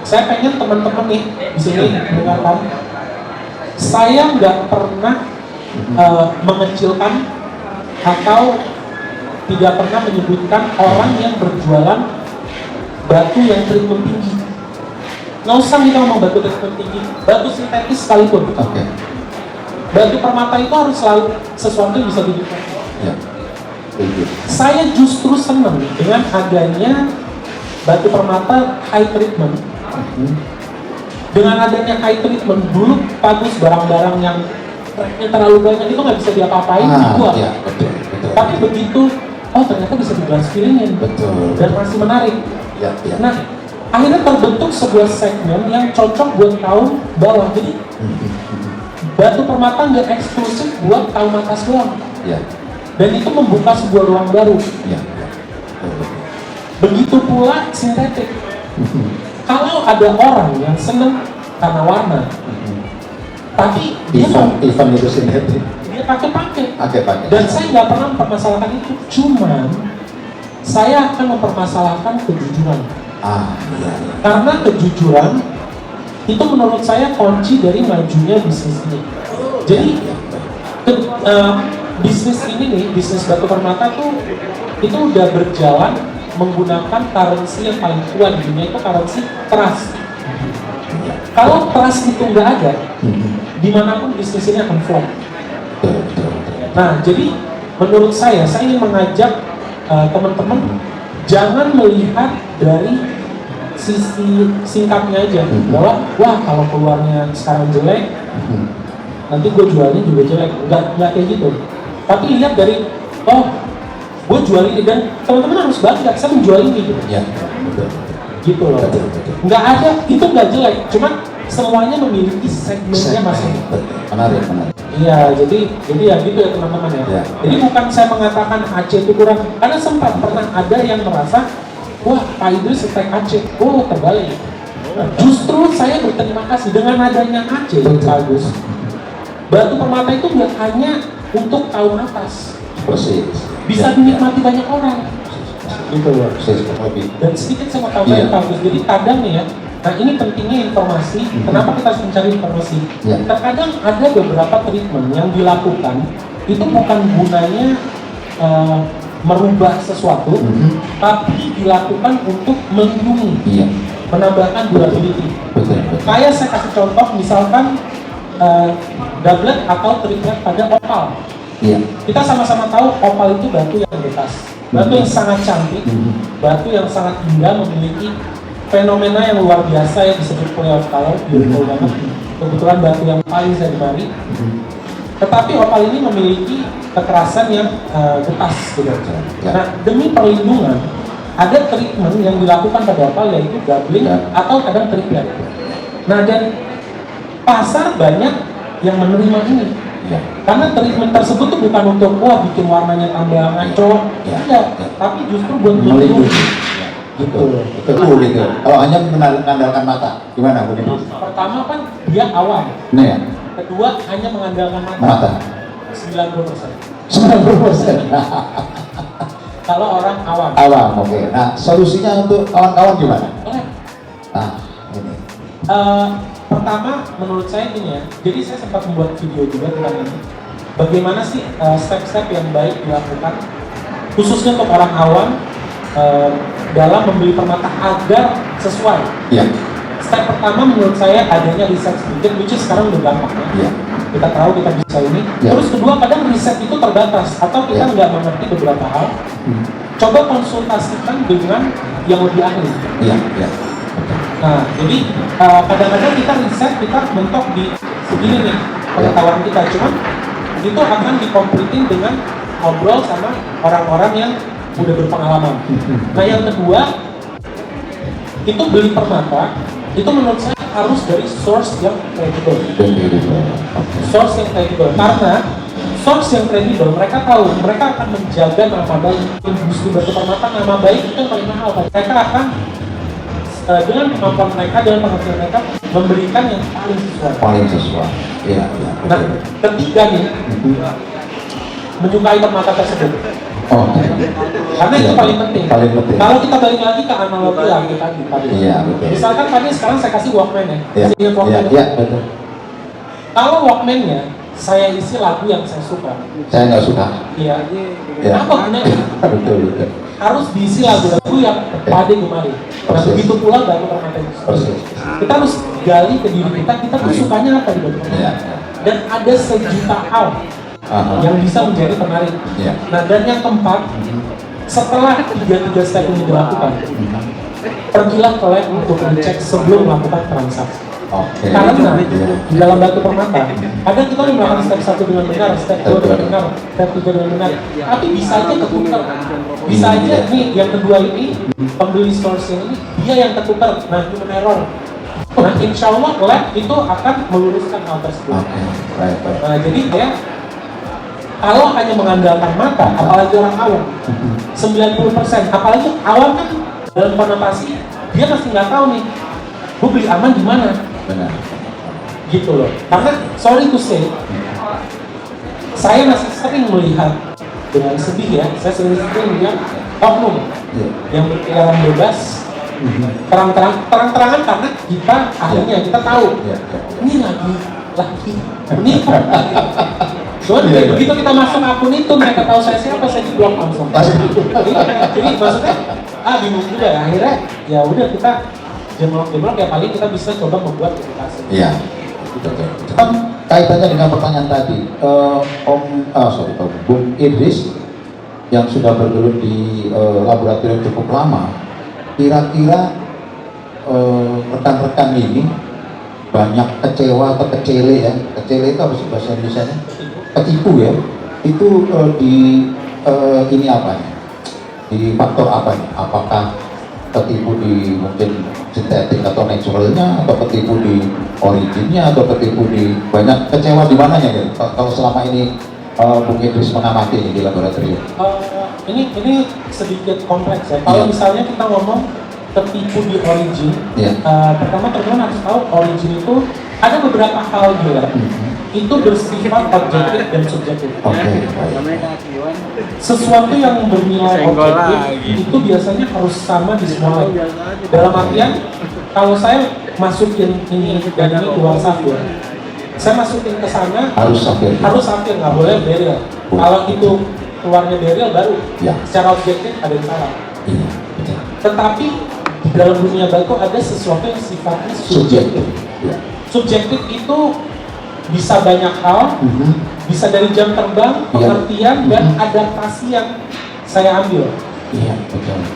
saya pengen teman-teman nih di sini mendengarkan, saya nggak pernah mengecilkan atau tidak pernah menyebutkan orang yang berjualan batu yang treatment tinggi. Nggak usah kita ngomong batu treatment tinggi, batu sintetis sekalipun. Oke. Batu permata itu harus selalu sesuatu yang bisa dinikmati. Ya. Setuju. Saya justru senang dengan adanya batu permata high treatment. Dengan adanya high treatment, dulu bagus barang-barang yang tracknya terlalu banyak itu nggak bisa diapa-apain, dibuat. Iya, betul, betul. Tapi begitu, oh ternyata bisa digaspilingin Betul. dan masih menarik. Ya, ya. Nah, akhirnya terbentuk sebuah segmen yang cocok buat kaum bawah. Jadi batu permata nggak eksklusif buat kaum atas doang. Ya, Dan itu membuka sebuah ruang baru. ya. Begitu pula sintetik. Kalau ada orang yang seneng karena warna, tapi dia Event itu sintetik. dia pakai. Oke, pakai. Dan saya nggak pernah mempermasalahkan itu. Cuman saya akan mempermasalahkan kejujuran. Iya, iya. Karena kejujuran itu menurut saya kunci dari majunya bisnis ini. Jadi bisnis ini nih, bisnis batu permata tuh itu udah berjalan menggunakan currency yang paling tua di dunia, itu currency trust. Kalau trust itu nggak ada, dimanapun bisnis ini akan flop. Nah, jadi menurut saya ingin mengajak teman-teman jangan melihat dari sisi singkatnya aja, bahwa wah kalau keluarnya sekarang jelek, nanti gue jualnya juga jelek. Nggak kayak gitu. Tapi lihat dari, oh gue jual ini, dan teman-teman harus bangga, saya menjual ini gitu. Ya, betul. Gitu loh. Nggak ada, itu nggak jelek, cuman semuanya memiliki segmennya masing. Menarik. Iya, jadi ya gitu ya teman-teman ya. Ya. Jadi bukan saya mengatakan Aceh itu kurang, karena sempat pernah ada yang merasa, wah Pak Idris setek Aceh, oh terbalik. Justru saya berterima kasih dengan adanya Aceh, bagus. Batu permata itu nggak hanya untuk kaum atas, Persis. bisa dinikmati banyak orang. Gitu loh. Dan sedikit saya mau tambahin Pak Idris, jadi kadang nih ya, nah ini pentingnya informasi, kenapa kita harus mencari informasi? Terkadang ada beberapa treatment yang dilakukan, itu bukan gunanya merubah sesuatu, tapi dilakukan untuk melindungi, menambahkan durability. Kayak saya kasih contoh, misalkan doublet atau triplet pada opal. Kita sama-sama tahu opal itu batu yang bekas, batu yang sangat cantik, batu yang sangat indah, memiliki fenomena yang luar biasa yang disebut playoff color, beautiful banget. Kebetulan batu yang paling saya gemari. Tetapi opal ini memiliki kekerasan yang getas gitu. Nah, demi perlindungan ada treatment yang dilakukan pada opal, yaitu doubling atau kadang triplet. Nah, dan pasar banyak yang menerima ini. Karena treatment tersebut tuh bukan untuk wah bikin warnanya tambah ngaco, tidak, tapi justru buat melindungi. Gitu. Betul gitu. Kalau hanya mengandalkan mata, gimana Bu? Pertama kan dia awam. Nah ya. Kedua hanya mengandalkan mata. 90%. 90%. Kalau orang awam. Awam, oke. Nah, solusinya untuk kawan-kawan gimana? Nah, ini. Pertama, menurut saya ini ya. Jadi saya sempat membuat video juga tentang ini. Bagaimana sih step-step yang baik dilakukan, khususnya untuk orang awam dalam membeli permata agar sesuai. Step pertama menurut saya adanya riset sedikit, which is sekarang udah gampang ya. Kita tahu kita bisa ini. Terus kedua, kadang riset itu terbatas atau kita nggak mengerti beberapa hal. Coba konsultasikan dengan yang lebih ahli. Nah, jadi kadang-kadang kita riset, kita mentok di segini nih pengetahuan kita, cuman itu akan dikompletin dengan ngobrol sama orang-orang yang udah berpengalaman. Nah, yang kedua, itu beli permata, itu menurut saya harus dari source yang kredibel. Source yang kredibel, karena source yang kredibel, mereka tahu, mereka akan menjaga nama baik industri batu permata. Nama baik itu yang paling mahal. Mereka akan dengan kemampuan mereka, dengan pengertian mereka, memberikan yang paling sesuai. Nah, ketiga nih, menyukai permata tersebut. Karena itu paling penting. Kalau kita balik lagi ke analogi lagi tadi. Misalkan tadi sekarang saya kasih Walkman ya. Betul. Kalau Walkman-nya saya isi lagu yang saya suka. Saya nggak suka. Apa gunanya? Betul. Harus diisi lagu-lagu yang pada gemari. Nah, begitu pula batu permata itu. Kita harus gali ke diri kita tuh sukanya apa di batu permata. Dan ada sejuta hal yang bisa menjadi penarik. Nah, dan yang keempat, setelah tiga step ini dilakukan, pergilah ke lab untuk dicek sebelum melakukan transaksi. Karena di dalam batu permata, kadang kita melakukan step 1 dengan benar, step 2 dengan benar, step 3 dengan benar, tapi bisa aja ketukar. Bisa aja nih yang kedua ini, pembeli source ini, dia yang ketukar, nah human error. Nah, insya Allah lab itu akan meluruskan hal tersebut. Nah, jadi ya, kalau hanya mengandalkan mata, apalagi orang awam, 90%, apalagi awam kan dalam konotasi, dia masih nggak tahu nih, gue beli aman di mana. Benar. Gitu loh. Karena sorry to say, saya masih sering melihat dengan sedih ya, saya sering melihat oknum yang berkeliaran bebas, terang-terangan karena kita akhirnya kita tahu ini lagi menipu. Cuman begitu kita masuk akun itu, mereka tahu saya siapa, saya di blok langsung. Jadi maksudnya, bingung juga ya. Akhirnya ya udah kita jemlok ya paling kita bisa coba membuat aplikasi. Iya. Itu kan kaitannya dengan pertanyaan tadi. Bung Idris yang sudah bergelut di laboratorium cukup lama, kira-kira rekan-rekan ini banyak kecewa atau kecele ya? Kecele itu apa sih bahasa Indonesia-nya? Ketipu ya? Itu ini apa ya? Di faktor apa ya? Apakah ketipu di mungkin sintetik atau naturalnya, atau ketipu di originnya, atau ketipu di banyak kecewa di mananya ya? Kalau selama ini Bung Idris mengamati ini di laboratorium. Ini sedikit kompleks ya. Kalau misalnya kita ngomong ketipu di origin, pertama teman-teman harus tahu origin itu ada beberapa hal juga. Itu bersifat objektif dan subjektif. Sesuatu yang bernilai objektif itu biasanya harus sama di semua. Dalam artian, kalau saya masukin ini dan ini keluar safir, saya masukin ke sana harus safir, nggak boleh beril. Kalau itu keluarnya beril baru secara objektif ada yang salah. Tetapi di dalam dunia batu ada sesuatu yang sifatnya subjektif. Subjektif itu bisa banyak hal, bisa dari jam terbang, pengertian, dan adaptasi yang saya ambil.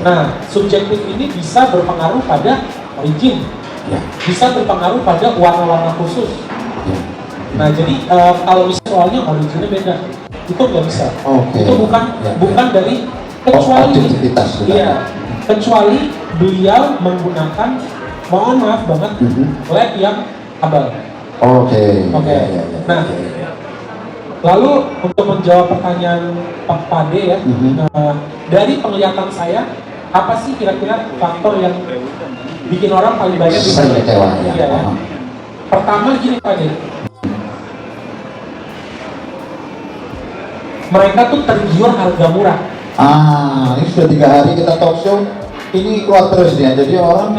Nah, subjektif ini bisa berpengaruh pada origin, bisa berpengaruh pada warna-warna khusus. Nah, jadi kalau misalnya soalnya originnya beda, itu nggak bisa. Itu bukan dari kecuali beliau menggunakan, mohon maaf banget, lab yang abal. Nah, lalu untuk menjawab pertanyaan Pak Pade ya, dari penglihatan saya, apa sih kira-kira faktor yang bikin orang paling banyak kecewa? Pertama gini Pak Pade, mereka tuh tergiur harga murah. Ini sudah 3 hari kita talk show, ini keluar terus ya. Jadi orang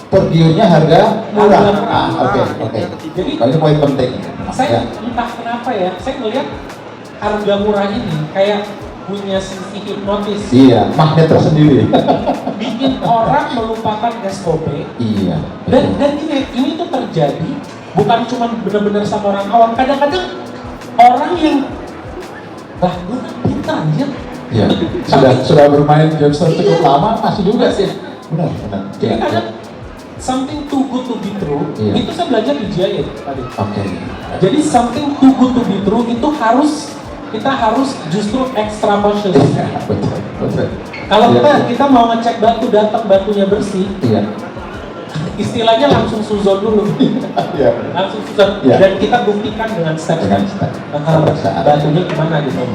tergiurnya harga murah. Jadi ini poin penting. Saya entah kenapa ya, saya melihat harga murah ini kayak punya sisi hipnotis. Iya, magnet tersendiri. Bikin orang melupakan SOP. Iya. Dan ini tuh terjadi bukan cuma benar-benar sama orang awam. Kadang-kadang orang yang gue kan pintar anjir. Iya. Sudah bermain Gamester cukup lama, masih juga sih. Benar. Jadi kadang something too good to be true, itu saya belajar di JIA tadi. Jadi something too good to be true itu kita harus justru extra cautious. Betul. Kalau kita mau ngecek batu, datang batunya bersih, istilahnya langsung suzon dulu. Langsung suzon. Dan kita buktikan dengan step. Batunya gimana gitu.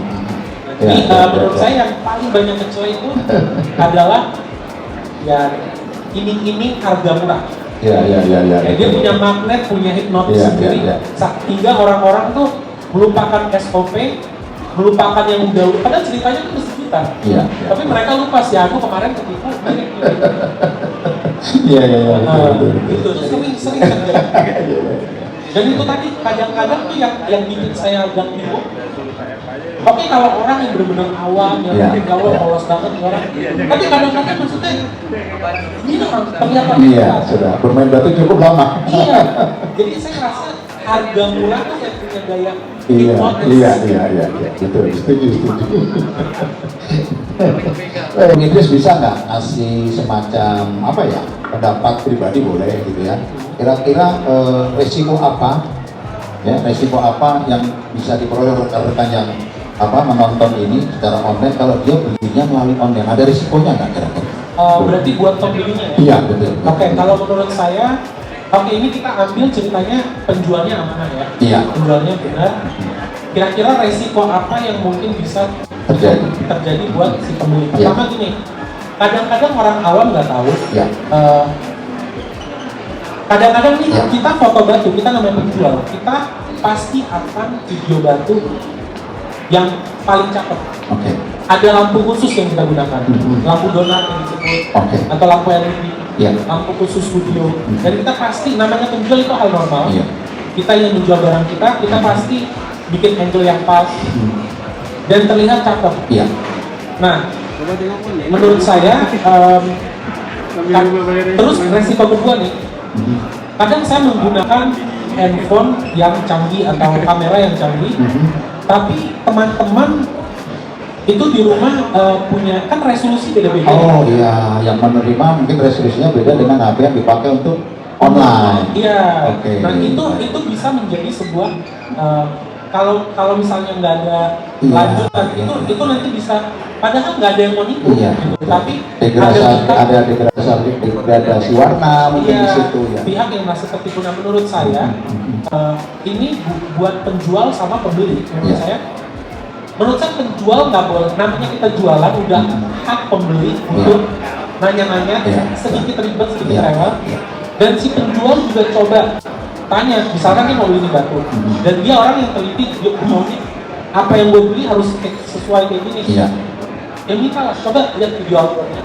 Jadi menurut saya yang paling banyak kecewa itu adalah iming-iming harga murah. Dia punya magnet, punya hipnotis sendiri, sehingga orang-orang tuh melupakan SOP, melupakan yang dahulu. Padahal ceritanya itu mesti kita. Tapi mereka lupa sih, aku kemarin ketipu. Itu sering terjadi. Dan itu tadi kadang-kadang tuh yang bikin saya agak bingung. Oke, kalau orang yang benar-benar awam, yang mungkin gaul, polos banget orang. Tapi kadang-kadang maksudnya ini orang kelihatan. Sudah bermain batu cukup lama. Jadi saya rasa harga murah tuh yang punya gaya hipnotis. Iya. Betul, setuju. Bung Idris bisa nggak ngasih semacam pendapat pribadi boleh gitu ya? Kira-kira resiko apa yang bisa diperoleh rekan-rekan yang menonton ini secara online kalau dia belinya melalui online? Ada risikonya nggak kira-kira? Berarti buat pembelinya ya? Iya, betul. Kalau menurut saya, ini kita ambil ceritanya penjualnya amanah ya? Iya. Penjualnya benar. Kira-kira resiko apa yang mungkin bisa terjadi buat si pembeli? Pertama gini, kadang-kadang orang awam nggak tahu. Kadang-kadang nih kita foto batu, kita namanya penjual, kita pasti akan video batu yang paling cakep. Ada lampu khusus yang kita gunakan, lampu donat yang disebut, atau lampu LED, lampu khusus studio. Dan kita pasti, namanya penjual itu hal normal. Kita yang menjual barang kita pasti bikin angle yang pas dan terlihat cakep. Iya. Nah, menurut saya terus resiko kedua nih, kadang saya menggunakan handphone yang canggih atau kamera yang canggih, tapi teman-teman itu di rumah punya kan resolusi beda-beda. Oh iya, yang menerima mungkin resolusinya beda dengan HP yang dipakai untuk online. Iya. Oke. Nah itu bisa menjadi sebuah kalau misalnya nggak ada Iya, lanjutan iya. itu nanti bisa, padahal nggak ada yang mau nipu. Iya. Gitu. Tapi ada degradasi warna mungkin di situ ya. pihak yang merasa tertipu. Nah menurut saya ini buat penjual sama pembeli. Menurut saya penjual nggak boleh, namanya kita jualan udah hak pembeli untuk nanya-nanya, sedikit ribet, sedikit rewel. Dan si penjual juga coba tanya, misalkan dia mau beli batu, dan dia orang yang teliti, dia maunya apa yang gue beli harus sesuai kayak gini. Iya. Ya minta lah, coba lihat video outputnya.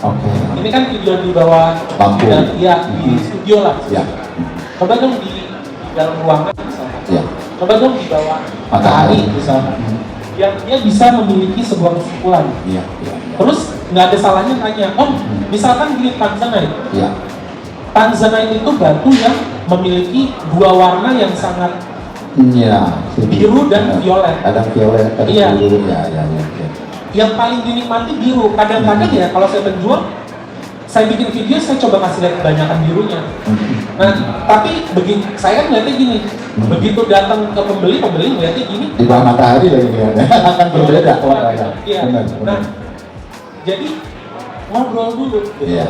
Oke. Ini kan video di bawah Lampu. ya di studio lah. Iya. Coba dong di dalam ruangan misalnya. Iya. Coba dong di bawah Matahari. misalnya. Yang dia bisa memiliki sebuah kesimpulan. Iya. Terus nggak ada salahnya tanya, misalkan gini Tanzanite. Iya. Tanzanite itu batu yang memiliki dua warna yang sangat Iya. biru dan violet. Ada violet, ada Iya. biru. Ya. Yang paling dinikmati biru. Kadang-kadang ya kalau saya penjual, saya bikin video saya coba kasih lihat kebanyakan birunya. Nah, tapi begitu saya kan ngeliatnya gini, begitu datang ke pembeli ngeliatnya gini. Di bawah matahari lagi ya. Akan berbeda warnanya. Iya. Benar. Nah, jadi ngobrol dulu. Gitu. Iya.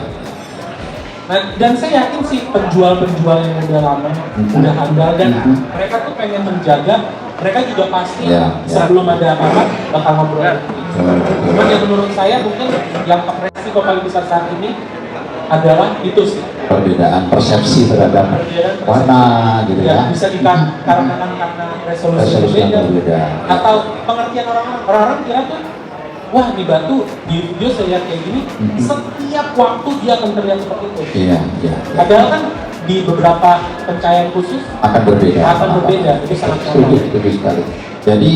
Nah, dan saya yakin sih penjual-penjual yang udah lama, udah handal dan mereka tuh pengen menjaga, mereka juga pasti sebelum ada apa-apa bakal ngobrol. Cuman yang menurut saya mungkin yang resiko paling besar saat ini adalah itu sih. Perbedaan persepsi terhadap warna gitu ya. Bisa dikarenakan karena resolusi yang berbeda, atau pengertian orang-orang kira tuh, wah di batu di video saya lihat kayak gini, setiap waktu dia akan terlihat seperti itu. Iya. Padahal kan di beberapa pencahayaan khusus akan berbeda. Itu sangat setuju sekali. Jadi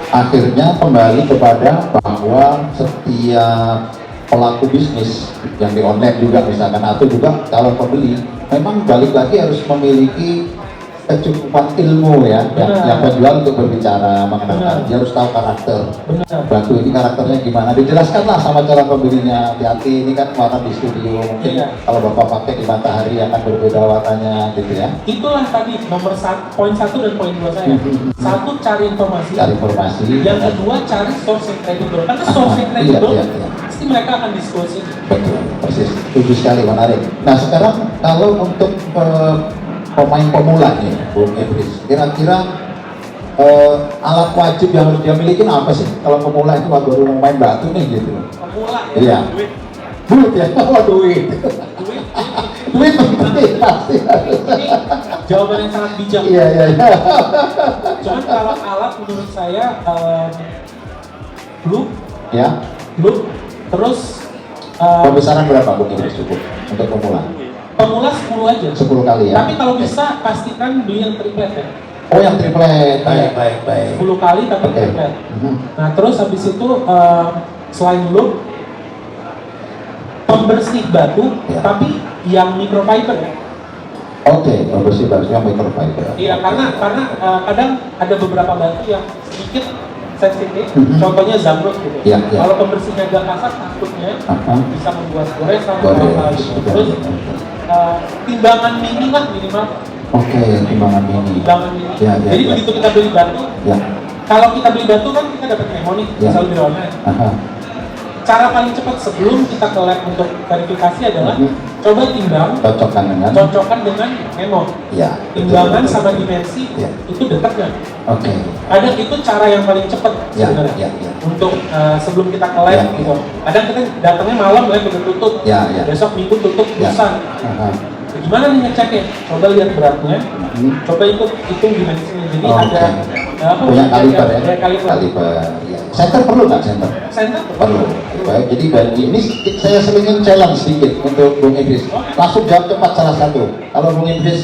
akhirnya kembali kepada bahwa setiap pelaku bisnis yang di online juga misalkan atau juga calon pembeli memang balik lagi harus memiliki kecukupan ilmu ya yang penjual untuk berbicara mengenalkan. Dia harus tahu karakter batu ini, karakternya gimana, dijelaskanlah sama calon pembelinya. Hati-hati, ini kan warna di studio mungkin kalau bapak pakai di matahari akan berbeda warnanya gitu ya. Itulah tadi nomor poin 1 dan poin 2 saya. Satu, cari informasi. Yang kedua, cari source yang kredibel. Karena source yang kredibel pasti mereka akan diskusi. Betul, persis, setuju sekali, menarik. Nah sekarang kalau untuk pemain pemula nih, Bung Idris, kira-kira alat wajib yang harus dia miliki apa sih? Kalau pemula itu baru mau main batu nih gitu. Pemula ya? Iya. Duit ya? Oh duit. Duit penting pasti. Ini jawaban yang sangat bijak. Iya. Cuman kalau alat menurut saya blue, terus pembesaran berapa Bung Idris cukup untuk pemula? Pemula 10 aja. 10 kali ya. Tapi kalau bisa pastikan beli yang triplet ya. Oh yang triplet. Baik. 10 kali tapi triplet. Nah terus habis itu selain loop, pembersih batu tapi yang microfiber ya. Oke, pembersih batu yang microfiber. Iya, karena kadang ada beberapa batu yang sedikit sensitif, contohnya zamrud gitu. Kalau pembersihnya agak kasar, takutnya bisa membuat goresan atau apa gitu. Terus timbangan mini lah minimal. Oke, timbangan mini. Jadi begitu kita beli batu, kalau kita beli batu kan kita dapat memo nih, misalnya di online. Cara paling cepat sebelum kita ke lab untuk verifikasi adalah coba timbang, cocokkan dengan memo. Timbangan sama dimensi itu dekat nggak? Kadang itu cara yang paling cepat sebenarnya untuk sebelum kita ke lab gitu. Kadang kita datangnya malam lab udah tutup, besok minggu tutup lusa. Gimana nih ngeceknya? Coba lihat beratnya, coba hitung dimensinya. Jadi ada punya kaliper ya? Kaliper. Center perlu nggak center? Center Perlu. Baik, jadi ini saya selingin challenge sedikit untuk Bung Idris. Langsung jawab cepat salah satu. Kalau Bung Idris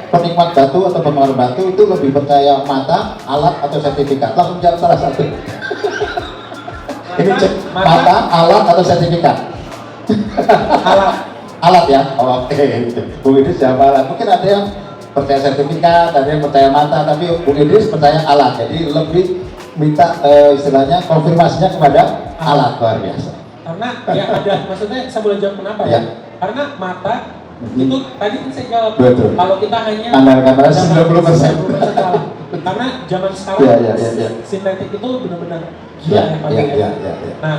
penikmat batu atau penggemar batu itu lebih percaya mata, alat atau sertifikat? Langsung jawab salah satu. Ini cek mata, alat atau sertifikat? alat. Alat ya. Oke. Bung Idris jawab alat. Mungkin ada yang percaya sertifikat, ada yang percaya mata, tapi Bung Idris percaya alat. Jadi lebih minta istilahnya konfirmasinya kepada alat. Luar biasa. Karena ya ada, maksudnya saya boleh jawab kenapa ya? Karena mata itu tadi kan saya jawab. Betul. Kalau kita hanya Andalkan 90%. salah. Karena zaman sekarang Ya. sintetik itu benar-benar gila Ya, ya, pakai ya. Nah,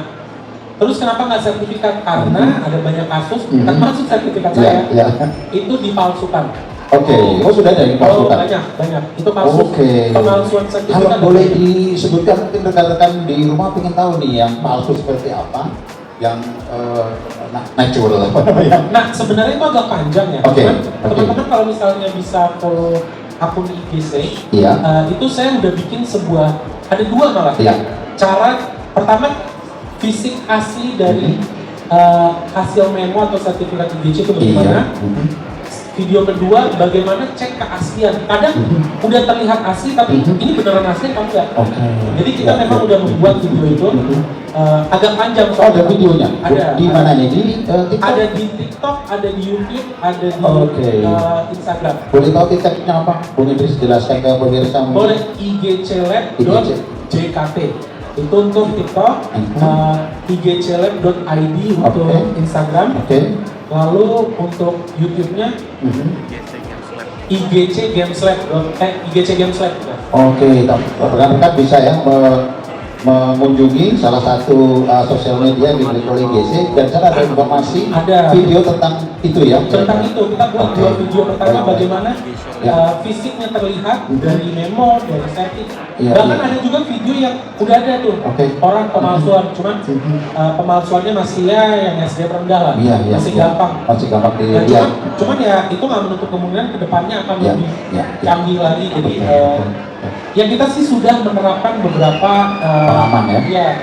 terus kenapa nggak sertifikat? Karena ada banyak kasus, termasuk sertifikat Ya, saya, ya. itu dipalsukan. Oke, sudah ada yang Oh, palsukan. banyak. Itu palsu. Oke. Pemalsuan Kalau sertifikat. boleh disebutkan, mungkin rekan-rekan di rumah pengen tahu nih yang palsu seperti apa, yang natural apa namanya? Nah, sebenarnya itu agak panjang ya. Oke, Cuman oke. teman-teman kalau misalnya bisa follow akun IG saya, Iya. itu saya udah bikin ada dua malah. Iya. Cara pertama, fisik asli dari hasil memo atau sertifikat IGC itu bagaimana. Video kedua, bagaimana cek keaslian. Kadang udah terlihat asli, tapi ini beneran asli atau enggak? Oke. Jadi kita memang udah membuat video itu agak panjang. Oh, ada videonya? Ada. Di mana nih? Di TikTok? Ada di TikTok, ada di YouTube, ada di Oke. Instagram. Boleh tahu TikToknya apa? Bung Idris jelaskan ke pemirsa. Boleh igclab.jkt. Itu untuk TikTok, igclab.id untuk Oke. Instagram. Oke. Lalu untuk YouTube-nya IGC Games Lab. Oke, rekan-rekan bisa ya mengunjungi salah satu sosial media di Metro IGC dan sana ada informasi Ada. video tentang itu ya. Tentang itu kita buat Oke. dua video. Pertama Baik. bagaimana fisiknya terlihat dari memo, dari sertif. Iya, Bahkan iya. ada juga video yang udah ada tuh Oke. orang pemalsuan, cuman pemalsuannya masih ya yang SDM rendah lah, Iya, iya, masih iya. gampang. Masih gampang Ya, dilihat. cuman ya itu nggak menutup kemungkinan kedepannya akan Iya, lebih iya, iya. canggih lagi. Jadi Betul. ya kita sih sudah menerapkan beberapa Pengaman ya?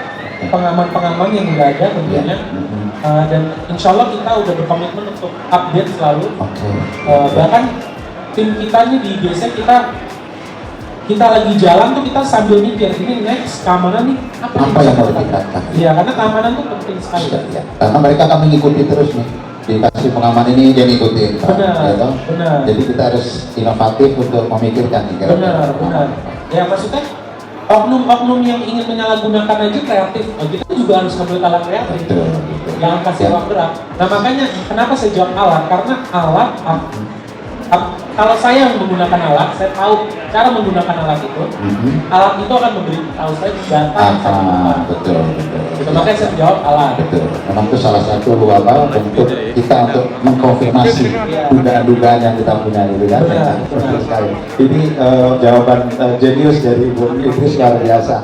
pengaman-pengaman yang udah ada tentunya. Iya. Dan insya Allah kita udah berkomitmen untuk update selalu. Oke. Bahkan tim kita nih di IGC kita lagi jalan tuh kita sambil mikir ini next keamanan nih apa Apa yang mau ditingkatkan? Iya, karena keamanan tuh penting sekali. Ya. Karena mereka akan mengikuti terus nih. Dikasih pengaman ini dia ngikutin. Benar, Ya, toh? benar. Jadi kita harus inovatif untuk memikirkan nih. kira-kira. Benar. Ya maksudnya oknum-oknum yang ingin menyalahgunakan aja kreatif. Kita juga harus ngambil alat kreatif. Betul. Jangan kasih Ya. ruang gerak. Nah makanya kenapa saya jawab alat? Karena alat kalau saya yang menggunakan alat, saya tahu cara menggunakan alat itu. Alat itu akan memberi tahu saya data yang saya butuhkan. Betul. Gitu, makanya saya jawab alat. Betul. Memang itu salah satu bentuk kita untuk mengkonfirmasi dugaan-dugaan yang kita punya gitu kan. Benar. Betul sekali. Ini jawaban jenius dari Bung Idris luar biasa.